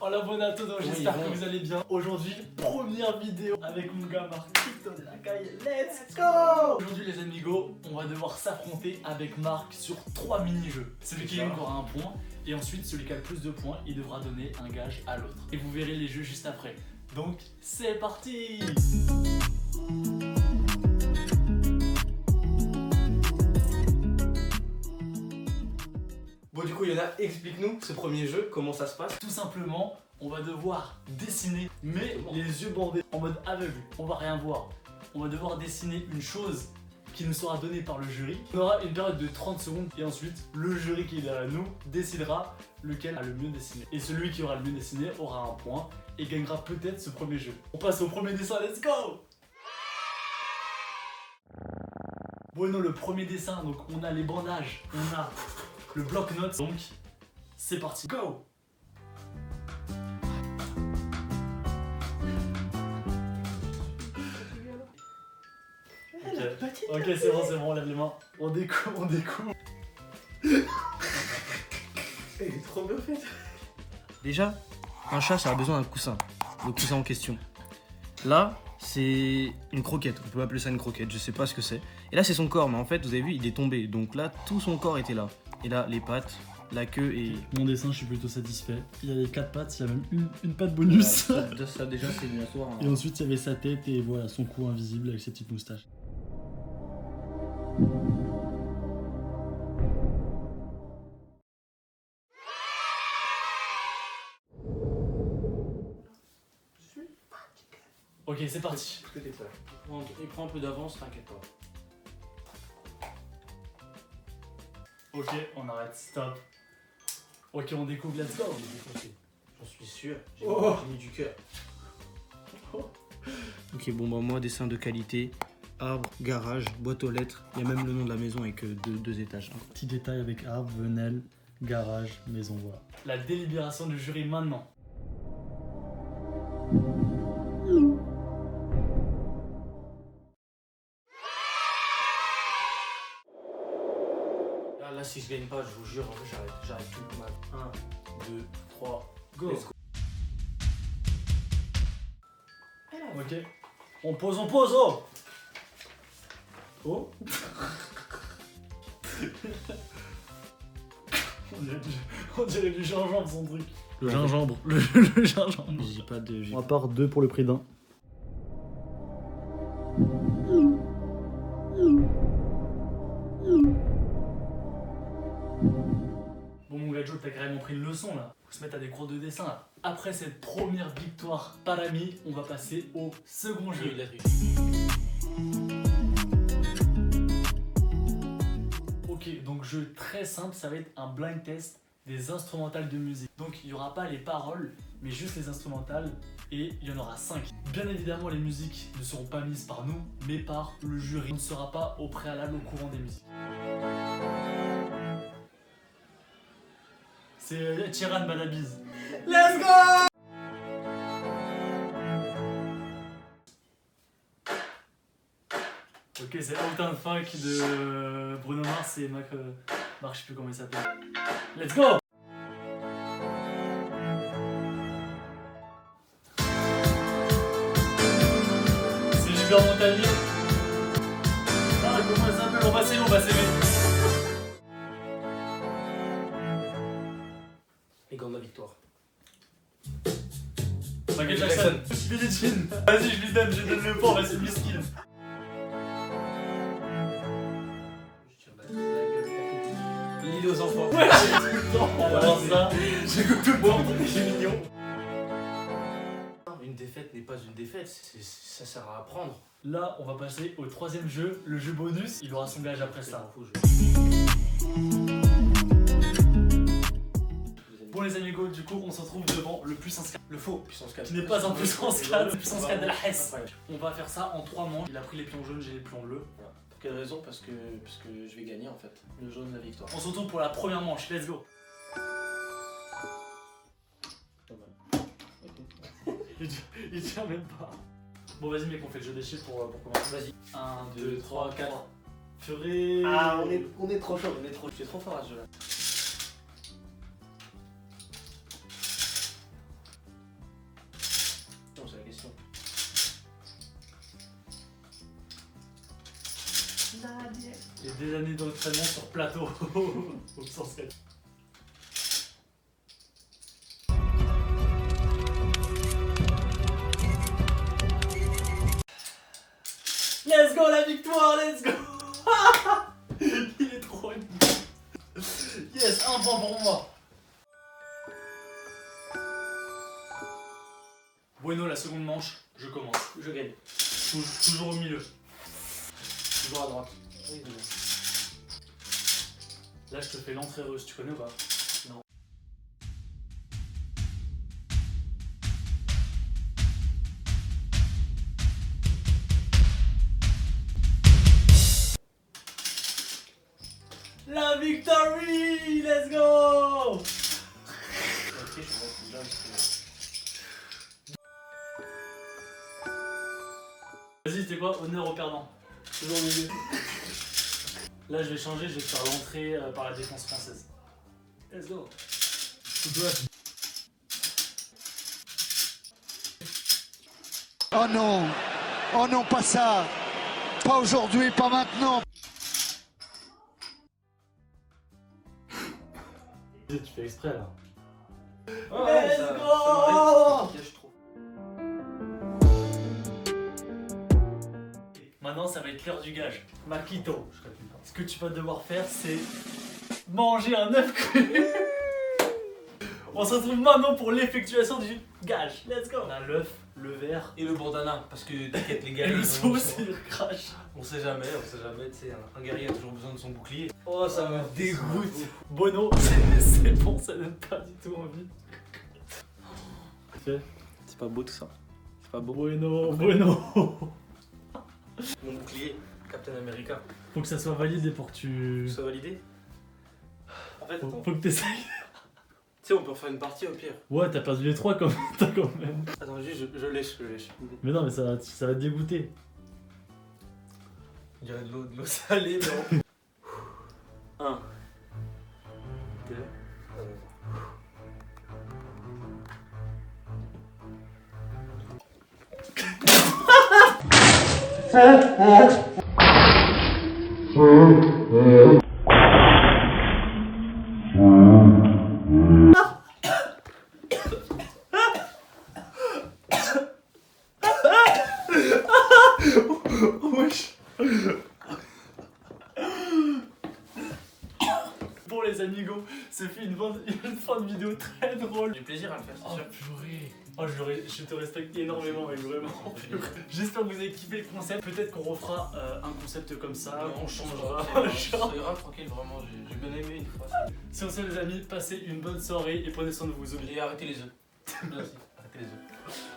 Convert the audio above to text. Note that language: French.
Hola Bonato, j'espère que vous allez bien. Aujourd'hui, première vidéo avec mon gars Marc de la caille. Let's go! Aujourd'hui les amigos, on va devoir s'affronter avec Marc sur 3 mini-jeux. Celui qui gagne aura un point et ensuite celui qui a le plus de points, il devra donner un gage à l'autre. Et vous verrez les jeux juste après. Donc c'est parti! Bon du coup Yona, explique-nous ce premier jeu, comment ça se passe? Tout simplement, on va devoir dessiner, mais les yeux bandés, en mode aveugle. On va rien voir. On va devoir dessiner une chose qui nous sera donnée par le jury. On aura une période de 30 secondes et ensuite, le jury qui est derrière nous décidera lequel a le mieux dessiné. Et celui qui aura le mieux dessiné aura un point et gagnera peut-être ce premier jeu. On passe au premier dessin, let's go! Bueno, le premier dessin, donc on a les bandages, on a le bloc-notes, donc c'est parti, go! Ok, c'est bon, on lève les mains. On découpe, Il est trop bien fait. Déjà, un chat, ça a besoin d'un coussin. Le coussin en question. Là, c'est une croquette. On peut appeler ça une croquette, je sais pas ce que c'est. Et là, c'est son corps, mais en fait, vous avez vu, il est tombé. Donc là, tout son corps était là. Et là, les pattes, la queue et... Mon dessin, je suis plutôt satisfait. Il y a les 4 pattes, il y a même une patte bonus. ça déjà, c'est une histoire. Et ensuite, il y avait sa tête et voilà, son cou invisible avec ses petites moustaches. Ok, c'est parti. Il prend un peu d'avance, t'inquiète pas. Ok, on arrête, stop. Ok, on découvre, let's go. J'en suis sûr, j'ai Oh. mis du cœur. Ok, bon bah moi, dessin de qualité, arbre, garage, boîte aux lettres. Il y a même le nom de la maison avec deux étages. Petit détail avec arbre, venelle, garage, maison, voilà. La délibération du jury maintenant. Là, si je gagne pas, je vous jure, en fait, j'arrête tout. 1, 2, 3, go. Let's go. Ok. On pose, oh! Oh! on dirait du gingembre son truc. Le gingembre, le gingembre. J'ai pas de... On part 2 pour le prix d'un. Bon mon gadjo, t'as carrément pris une leçon là. Faut se mettre à des cours de dessin là. Après cette première victoire parami, on va passer au second jeu. Ok, donc jeu très simple, ça va être un blind test des instrumentales de musique. Donc il n'y aura pas les paroles, mais juste les instrumentales, et il y en aura 5. Bien évidemment, les musiques ne seront pas mises par nous, mais par le jury. On ne sera pas au préalable au courant des musiques. C'est Tiran Balabise. Let's go! Ok, c'est Out Funk de Bruno Mars et Marc, je sais plus comment il s'appelle. Let's go! C'est Gilbert Montagnier. Ah, comment il s'appelle? On va s'aimer. Les gants de la victoire. Michael Jackson. Billie Jean. Vas-y, je lui donne le point, vas-y, miskin. L'île aux enfants. Ouais, j'ai tout le temps. Alors ça, j'écoute tout le monde, c'est mignon. Une défaite n'est pas une défaite, ça sert à apprendre. Là, on va passer au troisième jeu, le jeu bonus. Il aura son gage après ça. Bon les amigos, du coup, on se retrouve devant le puissance 4. Le faux, puissance 4. Qui n'est pas un puissance 4, le puissance 4 de la Hesse. On va faire ça en 3 manches. Il a pris les pions jaunes, j'ai les pions bleus. Voilà. Pour quelle raison? Parce que je vais gagner en fait. Le jaune, la victoire. On se retrouve pour la première manche, let's go. Il tient même pas. Bon vas-y mec, on fait le jeu des chiffres pour commencer. Vas-y. 1, 2, 3, 4. Purée. Ah, on est trop chaud, je suis trop fort à ce jeu là. Et des années d'entraînement sur plateau au sens réel. Let's go la victoire, let's go. Il est trop nul. Yes, un point pour moi. Bueno, la seconde manche, je commence. Je gagne. Toujours au milieu. Toujours à droite. Oui, je gagne. Là, je te fais l'entrée russe, tu connais ou pas? Non. La victory! Let's go! Ok, je suis là, Vas-y, c'était quoi? Honneur au perdant. Toujours au milieu. Là, je vais changer, je vais te faire l'entrée par la défense française. Let's go! Oh non! Oh non, pas ça! Pas aujourd'hui, pas maintenant! Tu fais exprès là. Oh, Let's ça go! m'arrive. Je trouve. Maintenant, ça va être l'heure du gage. Marquito, ce que tu vas devoir faire, c'est manger un œuf cru. On se retrouve maintenant pour l'effectuation du gage. Let's go! On a l'œuf, le verre Et le bandana, parce que t'inquiète les gars, et le ils sauce ont- et le crash. on sait jamais, tu sais, un guerrier a toujours besoin de son bouclier. Oh, ça me dégoûte. Bono, c'est bon, ça donne pas du tout envie. C'est pas beau tout ça. C'est pas beau. Bueno, bueno. Mon bouclier, Captain America. Faut que ça soit validé pour que tu. Ça validé? En fait, Faut, attends. faut que t'essayes. Tu sais, on peut refaire une partie au pire. Ouais, t'as perdu les 3 quand même. Attends, juste, je lèche. Mais non, mais ça va te dégoûter. On dirait de l'eau salée, mais on... 1, 2, Wesh. Bon les amigos, c'est fait une fin de vidéo très drôle. du plaisir à le faire, c'est Oh sûr. purée. Oh je te respecte énormément mec, vraiment. J'espère que vous avez kiffé le concept. Peut-être qu'on refera un concept comme ça, Non, on changera. C'est grave, tranquille, vraiment, j'ai bien aimé une fois. Sur ce les amis, passez une bonne soirée et prenez soin de vous. Et arrêtez les œufs. Merci, arrêtez les œufs.